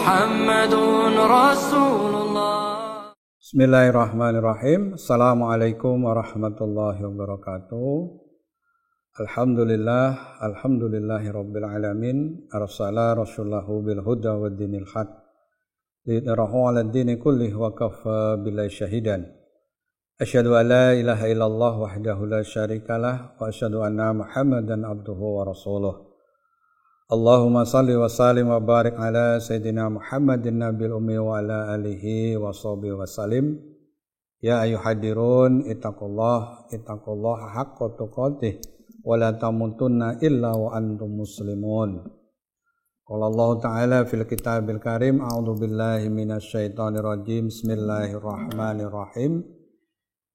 محمد رسول الله. Bismillahirrahmanirrahim. Assalamualaikum warahmatullahi wabarakatuh. Alhamdulillahi rabbil alamin. Arsala rasulahu bil huda wa dinil haq lidhirahu ala dini kullih wa kafa billahi syahidan. Asyhadu an la ilaha illallah wahdahu la syarikalah wa asyhadu anna Muhammadan abduhu wa rasuluh. Allahumma salli wa sallim wa barik ala Sayyidina Muhammadin Nabil Ummi wa ala alihi wa sahbihi wa salim. Ya ayyuhadirun ittaqullah haqqa tuqatih wa la tamutunna illa wa antum muslimun. Qala Allah Ta'ala fil kitabil karim, a'udzu billahi minasyaitonir rajim. Bismillahirrahmanirrahim.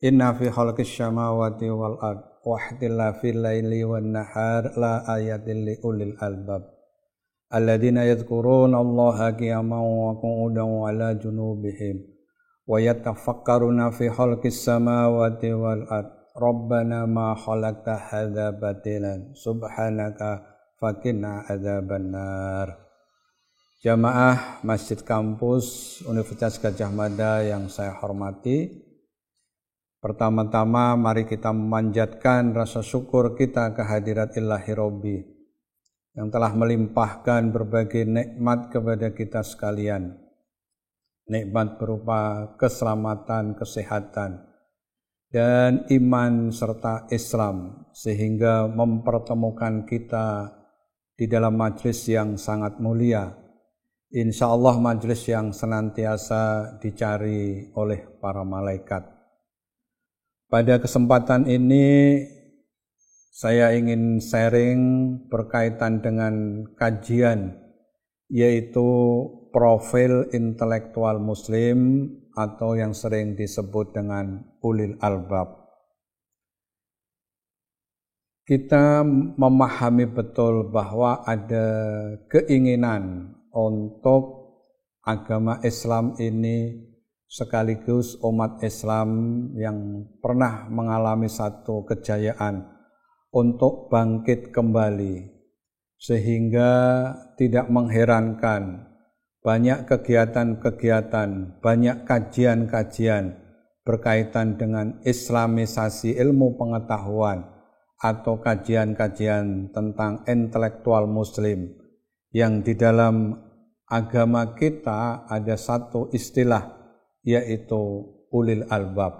Inna fi khalqis samawati wal ard wa ikhtilafil laili wan nahar la ayatin li ulil albab alladzina yadhkuruna Allaha qiyaman wa qu'udan wa ala junubihim wa yatafakkaruna fi khalqis samawati wal ard rabbana ma khalaqta hadza batilan subhanaka faqina adzabannar. Jamaah Masjid Kampus Universitas Gadjah Mada yang saya hormati, pertama-tama mari kita memanjatkan rasa syukur kita kehadirat Ilahi Robbi yang telah melimpahkan berbagai nikmat kepada kita sekalian. Nikmat berupa keselamatan, kesehatan, dan iman serta Islam, sehingga mempertemukan kita di dalam majelis yang sangat mulia. Insya Allah majelis yang senantiasa dicari oleh para malaikat. Pada kesempatan ini saya ingin sharing berkaitan dengan kajian, yaitu profil intelektual muslim atau yang sering disebut dengan ulil albab. Kita memahami betul bahwa ada keinginan untuk agama Islam ini sekaligus umat Islam yang pernah mengalami satu kejayaan untuk bangkit kembali, sehingga tidak mengherankan banyak kegiatan-kegiatan, banyak kajian-kajian berkaitan dengan islamisasi ilmu pengetahuan atau kajian-kajian tentang intelektual muslim, yang di dalam agama kita ada satu istilah, yaitu ulil albab.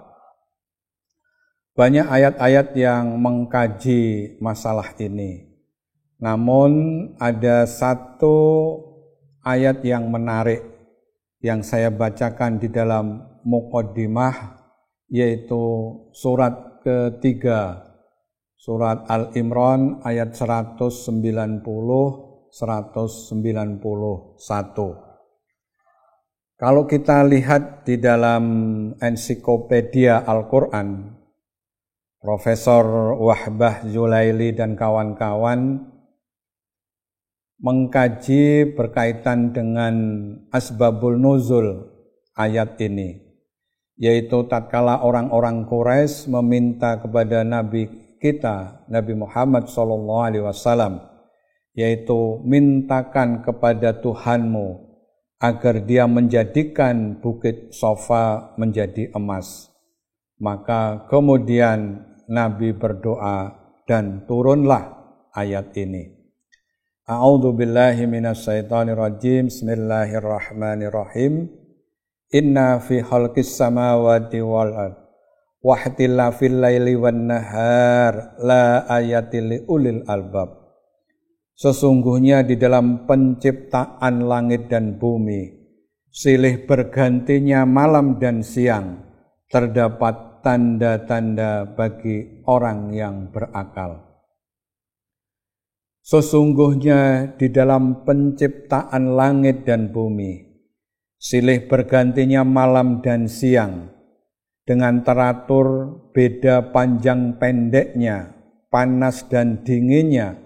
Banyak ayat-ayat yang mengkaji masalah ini. Namun ada satu ayat yang menarik yang saya bacakan di dalam muqaddimah, yaitu surat ketiga, surat Al-Imran ayat 190-191. Kalau kita lihat di dalam ensiklopedia Al-Quran, Profesor Wahbah Zulaili dan kawan-kawan mengkaji berkaitan dengan asbabul nuzul ayat ini, yaitu tatkala orang-orang Quraisy meminta kepada Nabi kita, Nabi Muhammad SAW, yaitu mintakan kepada Tuhanmu agar dia menjadikan bukit Sofa menjadi emas. Maka kemudian Nabi berdoa dan turunlah ayat ini. A'udzu billahi minasyaitonir rajim. Bismillahirrahmanirrahim. Inna fi khalqis samawati wal ard wa ikhtilafil laili wan nahar la ayatil li ulil albab. Sesungguhnya di dalam penciptaan langit dan bumi, silih bergantinya malam dan siang, terdapat tanda-tanda bagi orang yang berakal. Sesungguhnya di dalam penciptaan langit dan bumi, silih bergantinya malam dan siang, dengan teratur beda panjang pendeknya, panas dan dinginnya,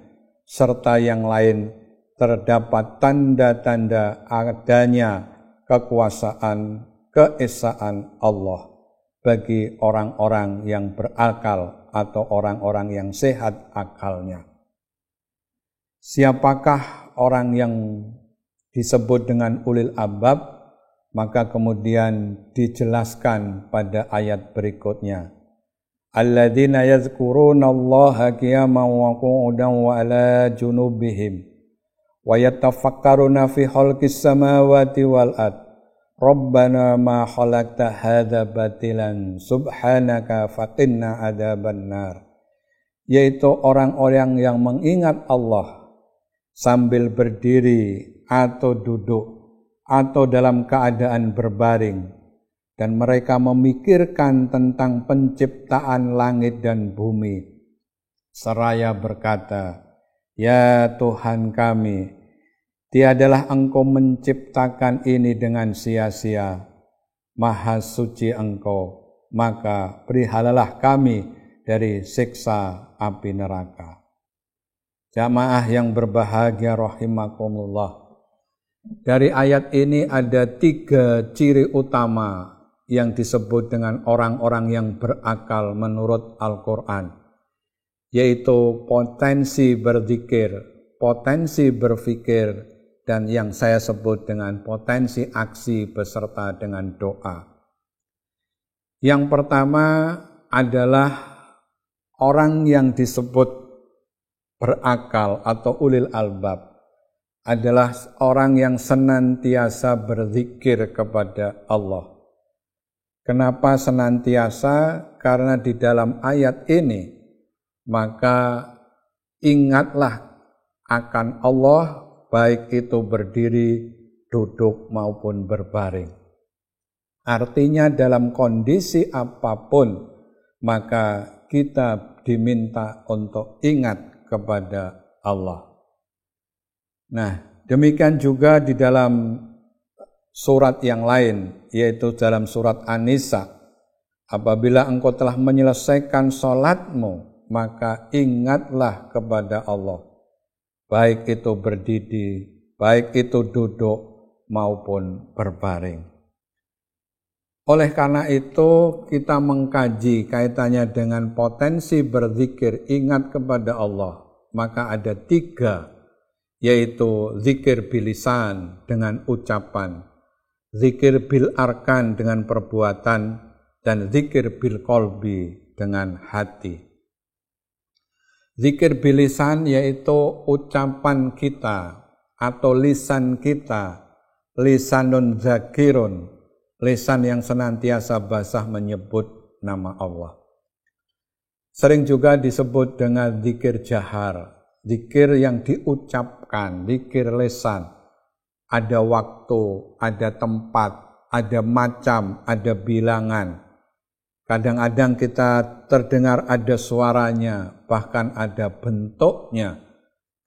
serta yang lain, terdapat tanda-tanda adanya kekuasaan, keesaan Allah bagi orang-orang yang berakal atau orang-orang yang sehat akalnya. Siapakah orang yang disebut dengan ulil albab, maka kemudian dijelaskan pada ayat berikutnya. Alladzina yadhkurunallaha qiyaman wa qu'udan wa ala junubihim wa yatafakkaruna fi khalqis samawati wal ard. Rabbana ma khalaqta hadza batilan subhanaka faqina adzabannar. Yaitu orang-orang yang mengingat Allah sambil berdiri atau duduk atau dalam keadaan berbaring, dan mereka memikirkan tentang penciptaan langit dan bumi, seraya berkata, "Ya Tuhan kami, tiadalah Engkau menciptakan ini dengan sia-sia, Maha suci Engkau, maka perihalalah kami dari siksa api neraka." Jamaah yang berbahagia rahimakumullah. Dari ayat ini ada 3 ciri utama yang disebut dengan orang-orang yang berakal menurut Al-Quran, yaitu potensi berzikir, potensi berfikir, dan yang saya sebut dengan potensi aksi beserta dengan doa. Yang pertama adalah orang yang disebut berakal atau ulil albab adalah orang yang senantiasa berzikir kepada Allah. Kenapa senantiasa? Karena di dalam ayat ini, maka ingatlah akan Allah, baik itu berdiri, duduk maupun berbaring. Artinya dalam kondisi apapun, maka kita diminta untuk ingat kepada Allah. Nah, demikian juga di dalam surat yang lain, yaitu dalam surat An-Nisa. Apabila engkau telah menyelesaikan sholatmu, maka ingatlah kepada Allah. Baik itu berdiri, baik itu duduk maupun berbaring. Oleh karena itu, kita mengkaji kaitannya dengan potensi berzikir, ingat kepada Allah. Maka ada 3, yaitu zikir bilisan dengan ucapan, zikir bil arkan dengan perbuatan, dan zikir bil qalbi dengan hati. Zikir bilisan yaitu ucapan kita atau lisan kita, lisanun zakirun, lisan yang senantiasa basah menyebut nama Allah. Sering juga disebut dengan zikir jahar, zikir yang diucapkan, zikir lisan. Ada waktu, ada tempat, ada macam, ada bilangan. Kadang-kadang kita terdengar ada suaranya, bahkan ada bentuknya.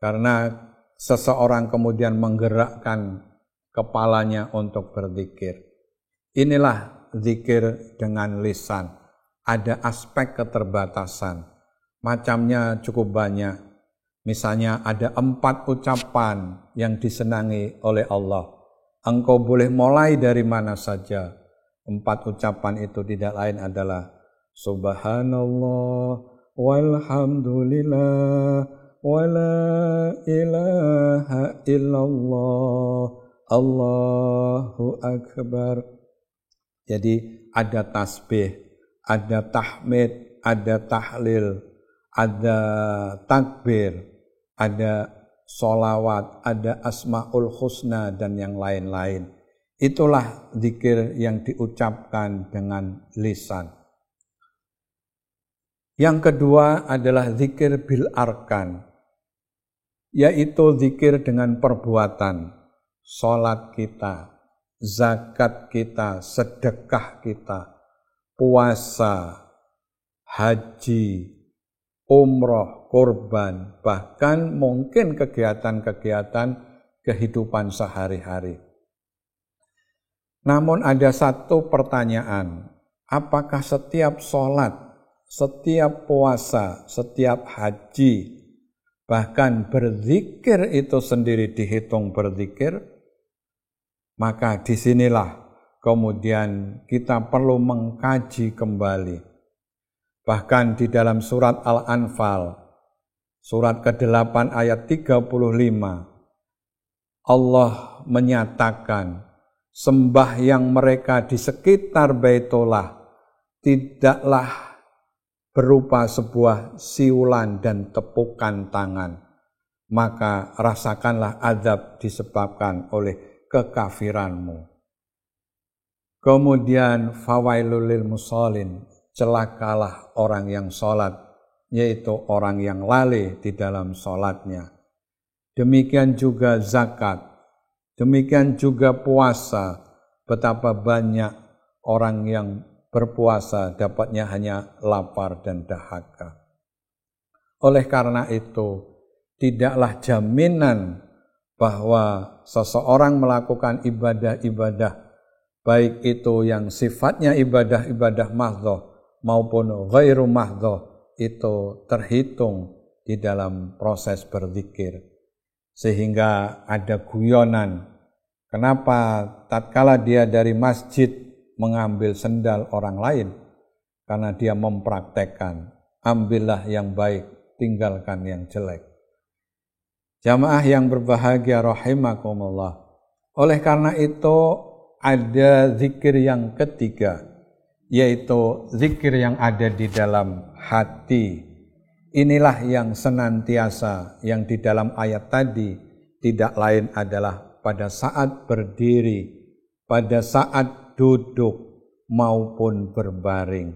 Karena seseorang kemudian menggerakkan kepalanya untuk berzikir. Inilah zikir dengan lisan. Ada aspek keterbatasan. Macamnya cukup banyak. Misalnya ada 4 ucapan yang disenangi oleh Allah. Engkau boleh mulai dari mana saja. 4 ucapan itu tidak lain adalah Subhanallah, walhamdulillah, wala ilaha illallah, Allahu Akbar. Jadi ada tasbih, ada tahmid, ada tahlil, ada takbir, ada sholawat, ada asmaul husna, dan yang lain-lain. Itulah zikir yang diucapkan dengan lisan. Yang kedua adalah zikir bil arkan, yaitu zikir dengan perbuatan. Sholat kita, zakat kita, sedekah kita, puasa, haji, umroh, kurban, bahkan mungkin kegiatan-kegiatan kehidupan sehari-hari. Namun ada satu pertanyaan, apakah setiap sholat, setiap puasa, setiap haji, bahkan berzikir itu sendiri dihitung berzikir? Maka disinilah kemudian kita perlu mengkaji kembali. Bahkan di dalam surat Al-Anfal, surat ke-8 ayat 35, Allah Allah menyatakan sembahyang mereka di sekitar Baitullah tidaklah berupa sebuah siulan dan tepukan tangan, maka rasakanlah azab disebabkan oleh kekafiranmu. Kemudian fawailul lil musallin, celakalah orang yang sholat, yaitu orang yang lalai di dalam sholatnya. Demikian juga zakat, demikian juga puasa. Betapa banyak orang yang berpuasa dapatnya hanya lapar dan dahaga. Oleh karena itu, tidaklah jaminan bahwa seseorang melakukan ibadah-ibadah, baik itu yang sifatnya ibadah-ibadah mahdhah maupun ghairu mahdhah, itu terhitung di dalam proses berzikir. Sehingga ada guyonan, kenapa tatkala dia dari masjid mengambil sendal orang lain? Karena dia mempraktekkan, ambillah yang baik, tinggalkan yang jelek. Jamaah yang berbahagia rahimakumullah. Oleh karena itu ada zikir yang ketiga, yaitu zikir yang ada di dalam hati. Inilah yang senantiasa, yang di dalam ayat tadi tidak lain adalah pada saat berdiri, pada saat duduk maupun berbaring.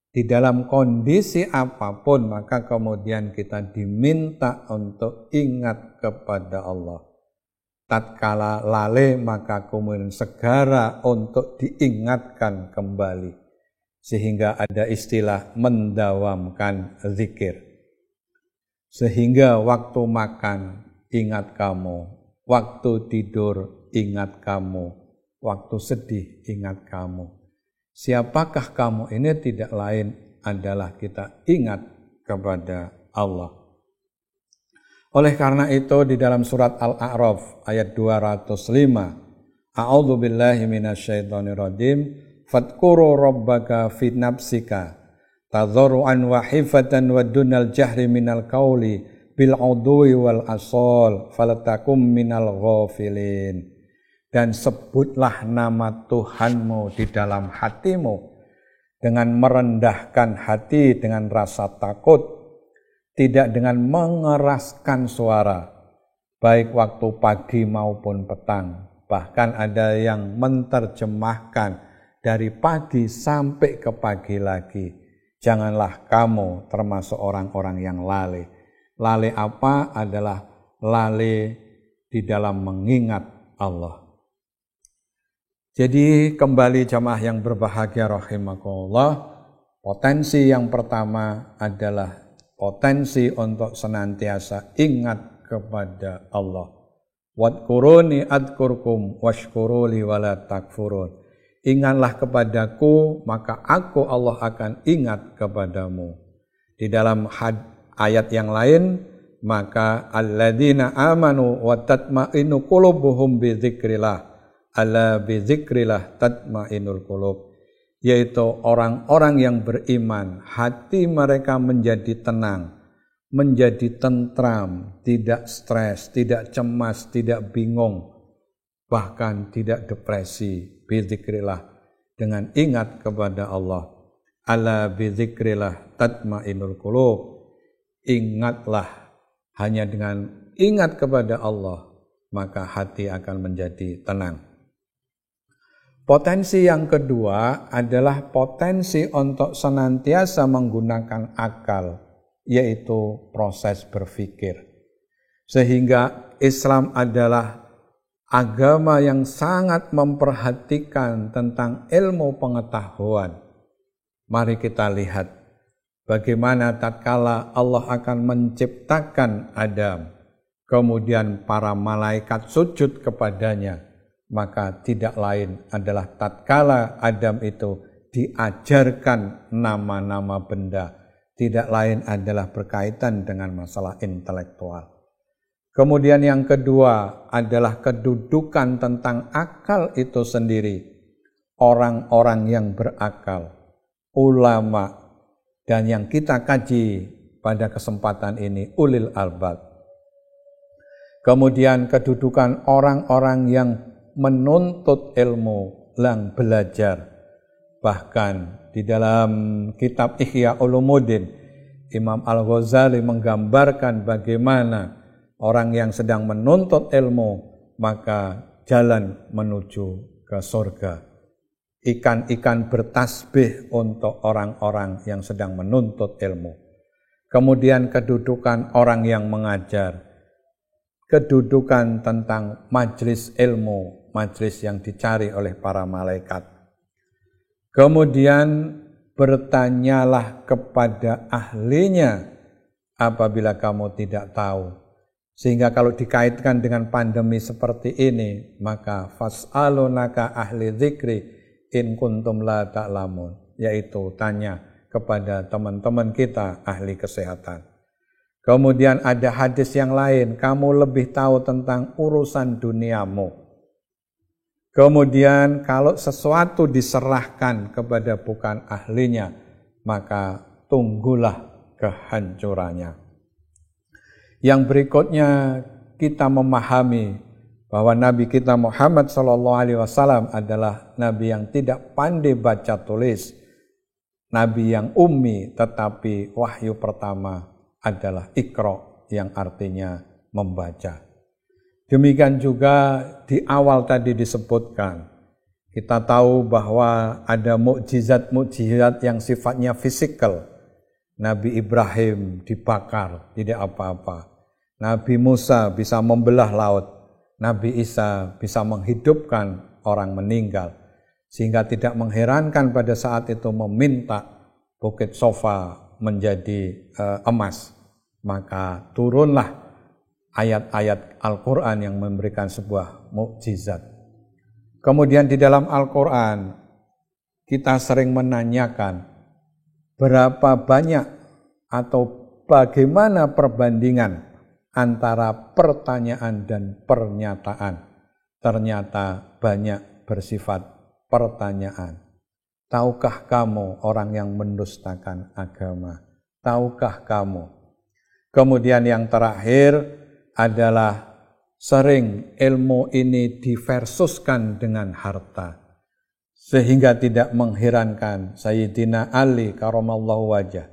Di dalam kondisi apapun, maka kemudian kita diminta untuk ingat kepada Allah. Tatkala lalai, maka kemudian segera untuk diingatkan kembali. Sehingga ada istilah mendawamkan zikir. Sehingga waktu makan ingat kamu, waktu tidur ingat kamu, waktu sedih ingat kamu. Siapakah kamu? Ini tidak lain adalah kita ingat kepada Allah. Oleh karena itu di dalam surat Al-A'raf ayat 205, A'udzu billahi minasyaitonir rajim, fadhkuru rabbaka fi nafsika tadharruan wa khifatan wa dunal jahri minal qauli bil udwi wal asal falatakum minal ghafilin. Dan sebutlah nama Tuhanmu di dalam hatimu dengan merendahkan hati, dengan rasa takut, tidak dengan mengeraskan suara, baik waktu pagi maupun petang. Bahkan ada yang menerjemahkan dari pagi sampai ke pagi lagi. Janganlah kamu termasuk orang-orang yang lalai. Lalai apa? Adalah lalai di dalam mengingat Allah. Jadi kembali jamaah yang berbahagia rahimakumullah, potensi yang pertama adalah potensi untuk senantiasa ingat kepada Allah. Wadkuruni adkurkum washkuruli wala takfurun. Ingatlah kepadaku, maka aku Allah akan ingat kepadamu. Di dalam ayat yang lain, maka alladzina amanu wa tatma'innu qulubuhum bi dzikrillah. Ala bi dzikrillah tatma'innul qulub. Yaitu orang-orang yang beriman, hati mereka menjadi tenang, menjadi tentram, tidak stres, tidak cemas, tidak bingung, bahkan tidak depresi. Bidzikrillah, dengan ingat kepada Allah. Ala bidzikrillah tatma'innul qulub. Ingatlah, hanya dengan ingat kepada Allah, maka hati akan menjadi tenang. Potensi yang kedua adalah potensi untuk senantiasa menggunakan akal, yaitu proses berpikir. Sehingga Islam adalah agama yang sangat memperhatikan tentang ilmu pengetahuan. Mari kita lihat bagaimana tatkala Allah akan menciptakan Adam, kemudian para malaikat sujud kepadanya, maka tidak lain adalah tatkala Adam itu diajarkan nama-nama benda, tidak lain adalah berkaitan dengan masalah intelektual. Kemudian yang kedua adalah kedudukan tentang akal itu sendiri. Orang-orang yang berakal, ulama, dan yang kita kaji pada kesempatan ini ulil albab. Kemudian kedudukan orang-orang yang menuntut ilmu, yang belajar. Bahkan di dalam kitab Ihya Ulumuddin, Imam Al-Ghazali menggambarkan bagaimana orang yang sedang menuntut ilmu, maka jalan menuju ke surga. Ikan-ikan bertasbih untuk orang-orang yang sedang menuntut ilmu. Kemudian kedudukan orang yang mengajar. Kedudukan tentang majlis ilmu, majlis yang dicari oleh para malaikat. Kemudian bertanyalah kepada ahlinya apabila kamu tidak tahu. Sehingga kalau dikaitkan dengan pandemi seperti ini, maka fas'alunaka ahli dzikri in kuntum la ta'lamun, yaitu tanya kepada teman-teman kita ahli kesehatan. Kemudian ada hadis yang lain, kamu lebih tahu tentang urusan duniamu. Kemudian kalau sesuatu diserahkan kepada bukan ahlinya, maka tunggulah kehancurannya. Yang berikutnya kita memahami bahwa Nabi kita Muhammad SAW adalah Nabi yang tidak pandai baca tulis, Nabi yang ummi, tetapi wahyu pertama adalah Iqra, yang artinya membaca. Demikian juga di awal tadi disebutkan, kita tahu bahwa ada mukjizat-mukjizat yang sifatnya fisikal. Nabi Ibrahim dibakar, tidak apa-apa. Nabi Musa bisa membelah laut. Nabi Isa bisa menghidupkan orang meninggal. Sehingga tidak mengherankan pada saat itu meminta Bukit Sofa menjadi emas. Maka turunlah ayat-ayat Al-Quran yang memberikan sebuah mukjizat. Kemudian di dalam Al-Quran kita sering menanyakan berapa banyak atau bagaimana perbandingan antara pertanyaan dan pernyataan. Ternyata banyak bersifat pertanyaan. Tahukah kamu orang yang mendustakan agama? Tahukah kamu? Kemudian yang terakhir adalah sering ilmu ini diversuskan dengan harta. Sehingga tidak mengherankan Sayyidina Ali karamallahu wajah.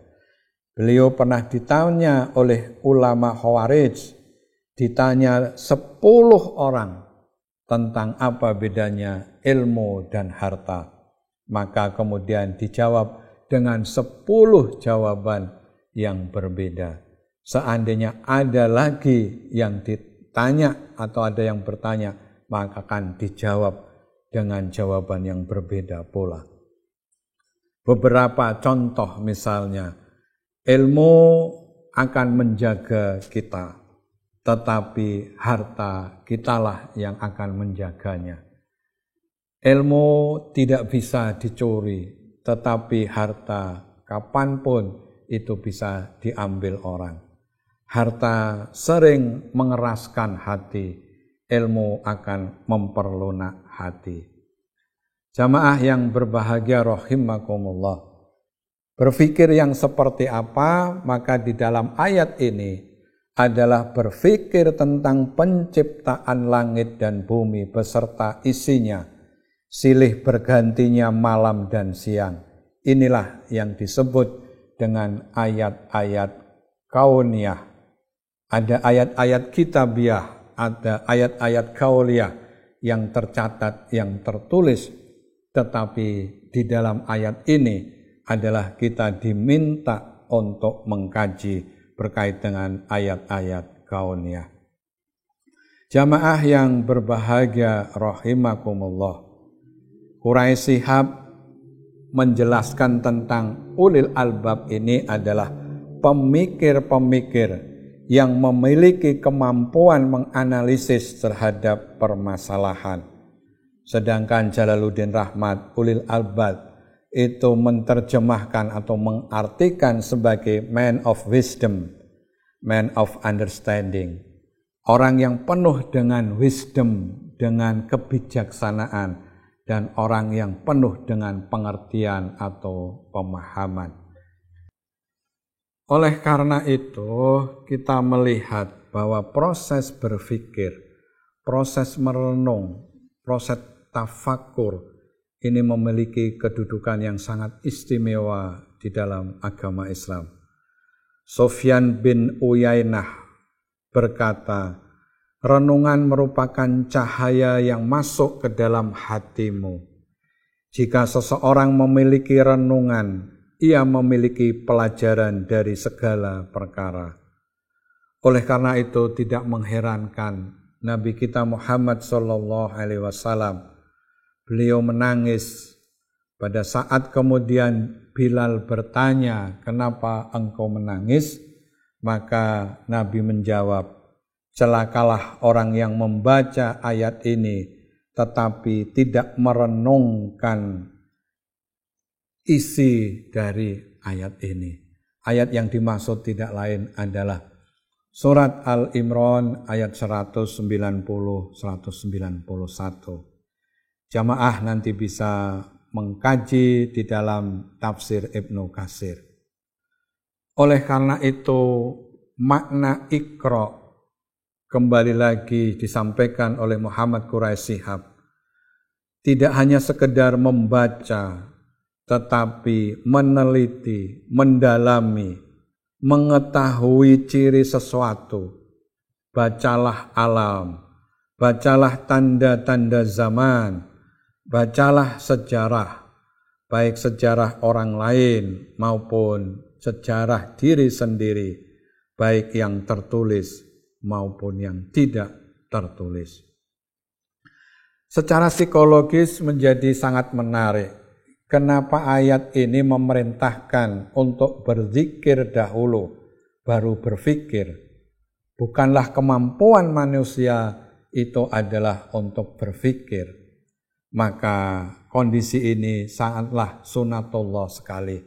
Beliau pernah ditanya oleh ulama Khawarij, ditanya 10 orang tentang apa bedanya ilmu dan harta. Maka kemudian dijawab dengan 10 jawaban yang berbeda. Seandainya ada lagi yang ditanya atau ada yang bertanya, maka akan dijawab dengan jawaban yang berbeda pula. Beberapa contoh misalnya, ilmu akan menjaga kita, tetapi harta kitalah yang akan menjaganya. Ilmu tidak bisa dicuri, tetapi harta kapanpun itu bisa diambil orang. Harta sering mengeraskan hati, ilmu akan memperlunak hati. Jamaah yang berbahagia rahimakumullah. Berpikir yang seperti apa? Maka di dalam ayat ini adalah berpikir tentang penciptaan langit dan bumi beserta isinya, silih bergantinya malam dan siang. Inilah yang disebut dengan ayat-ayat kauniyah. Ada ayat-ayat kitabiah, ada ayat-ayat kauliyah yang tercatat, yang tertulis. Tetapi di dalam ayat ini adalah kita diminta untuk mengkaji berkait dengan ayat-ayat kauniyah. Jamaah yang berbahagia rahimakumullah. Quraisy Shihab menjelaskan tentang ulil albab ini adalah pemikir-pemikir yang memiliki kemampuan menganalisis terhadap permasalahan. Sedangkan Jalaluddin Rahmat, ulil albab, itu menerjemahkan atau mengartikan sebagai man of wisdom, man of understanding. Orang yang penuh dengan wisdom, dengan kebijaksanaan, dan orang yang penuh dengan pengertian atau pemahaman. Oleh karena itu, kita melihat bahwa proses berpikir, proses merenung, proses tafakur ini memiliki kedudukan yang sangat istimewa di dalam agama Islam. Sufyan bin Uyainah berkata, renungan merupakan cahaya yang masuk ke dalam hatimu. Jika seseorang memiliki renungan, ia memiliki pelajaran dari segala perkara. Oleh karena itu tidak mengherankan Nabi kita Muhammad SAW, beliau menangis pada saat kemudian Bilal bertanya, kenapa engkau menangis? Maka Nabi menjawab, celakalah orang yang membaca ayat ini tetapi tidak merenungkan isi dari ayat ini. Ayat yang dimaksud tidak lain adalah surat Al-Imran ayat 190-191. Jamaah nanti bisa mengkaji di dalam tafsir Ibnu Katsir. Oleh karena itu makna Iqra kembali lagi disampaikan oleh Muhammad Quraisy Shihab, tidak hanya sekedar membaca, tetapi meneliti, mendalami, mengetahui ciri sesuatu. Bacalah alam, bacalah tanda-tanda zaman, bacalah sejarah, baik sejarah orang lain maupun sejarah diri sendiri, baik yang tertulis maupun yang tidak tertulis. Secara psikologis menjadi sangat menarik. Kenapa ayat ini memerintahkan untuk berzikir dahulu, baru berpikir? Bukanlah kemampuan manusia itu adalah untuk berpikir. Maka kondisi ini sangatlah sunatullah sekali.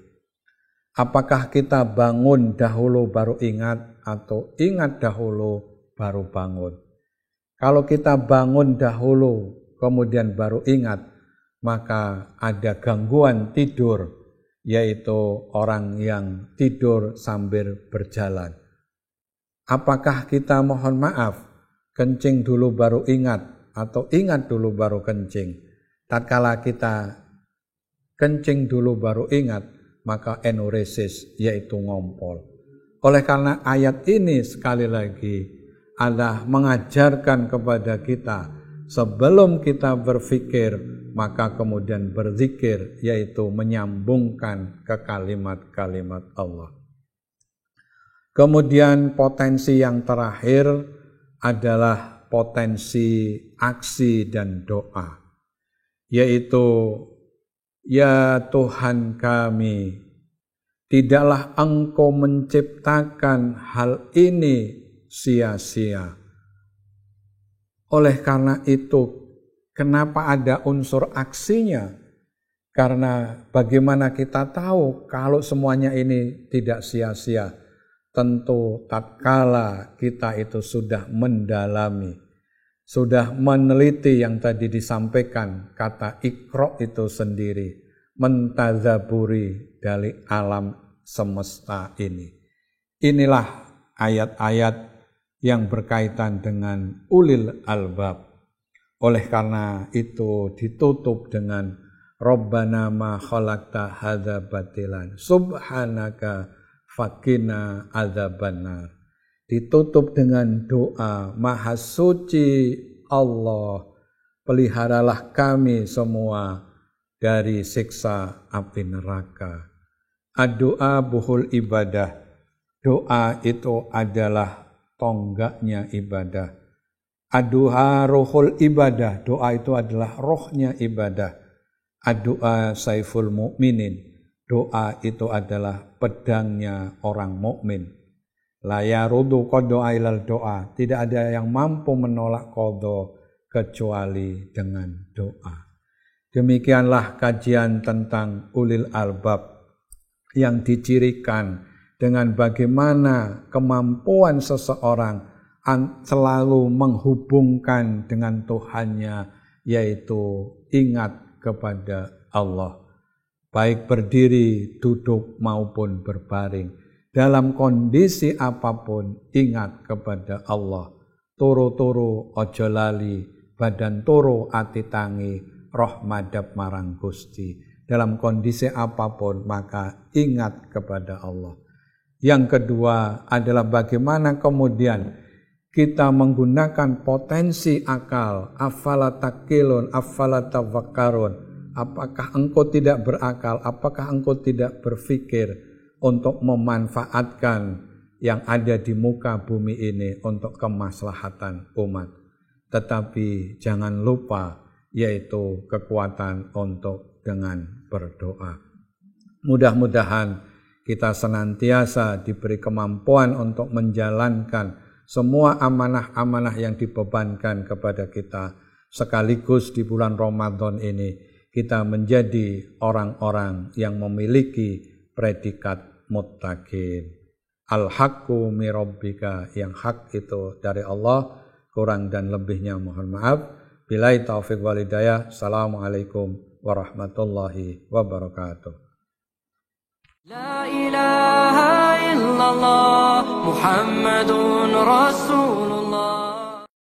Apakah kita bangun dahulu baru ingat atau ingat dahulu baru bangun? Kalau kita bangun dahulu kemudian baru ingat, maka ada gangguan tidur, yaitu orang yang tidur sambil berjalan. Apakah kita mohon maaf, kencing dulu baru ingat atau ingat dulu baru kencing? Tatkala kita kencing dulu baru ingat, maka enuresis, yaitu ngompol. Oleh karena ayat ini sekali lagi adalah mengajarkan kepada kita sebelum kita berpikir, maka kemudian berzikir, yaitu menyambungkan ke kalimat-kalimat Allah. Kemudian potensi yang terakhir adalah potensi aksi dan doa, yaitu ya Tuhan kami, tidaklah Engkau menciptakan hal ini sia-sia. Oleh karena itu, kenapa ada unsur aksinya? Karena bagaimana kita tahu kalau semuanya ini tidak sia-sia? Tentu tatkala kita itu sudah mendalami, sudah meneliti yang tadi disampaikan, kata Iqra itu sendiri, mentazaburi dari alam semesta ini. Inilah ayat-ayat yang berkaitan dengan ulil albab. Oleh karena itu ditutup dengan Rabbana ma khalaqta hadza batilan subhanaka faqina adzabannar. Ditutup dengan doa, Maha Suci Allah, peliharalah kami semua dari siksa api neraka. Doa buhul ibadah. Doa itu adalah tonggaknya ibadah. Doa rohul ibadah. Doa itu adalah rohnya ibadah. Doa saiful mu'minin. Doa itu adalah pedangnya orang mukmin. La yarudu qadha ilal doa. Tidak ada yang mampu menolak qadha kecuali dengan doa. Demikianlah kajian tentang ulil albab yang dicirikan dengan bagaimana kemampuan seseorang selalu menghubungkan dengan Tuhannya, yaitu ingat kepada Allah, baik berdiri, duduk maupun berbaring. dalam kondisi apapun ingat kepada Allah. Turu-turu ojo lali, badan turu ati tangi, roh madhep marang Gusti. Dalam kondisi apapun maka ingat kepada Allah. Yang kedua adalah bagaimana kemudian kita menggunakan potensi akal. Afala takilun, afala tafakkarun. Apakah engkau tidak berakal? Apakah engkau tidak berpikir untuk memanfaatkan yang ada di muka bumi ini untuk kemaslahatan umat? Tetapi jangan lupa, yaitu kekuatan untuk dengan berdoa. Mudah-mudahan kita senantiasa diberi kemampuan untuk menjalankan semua amanah-amanah yang dibebankan kepada kita. Sekaligus di bulan Ramadan ini kita menjadi orang-orang yang memiliki predikat muttaqin. Al-haqqu mi rabbika, yang hak itu dari Allah, kurang dan lebihnya mohon maaf. Billahi taufiq wal hidayah. Assalamualaikum warahmatullahi wabarakatuh. La ilaha illallah Muhammadun Rasulullah.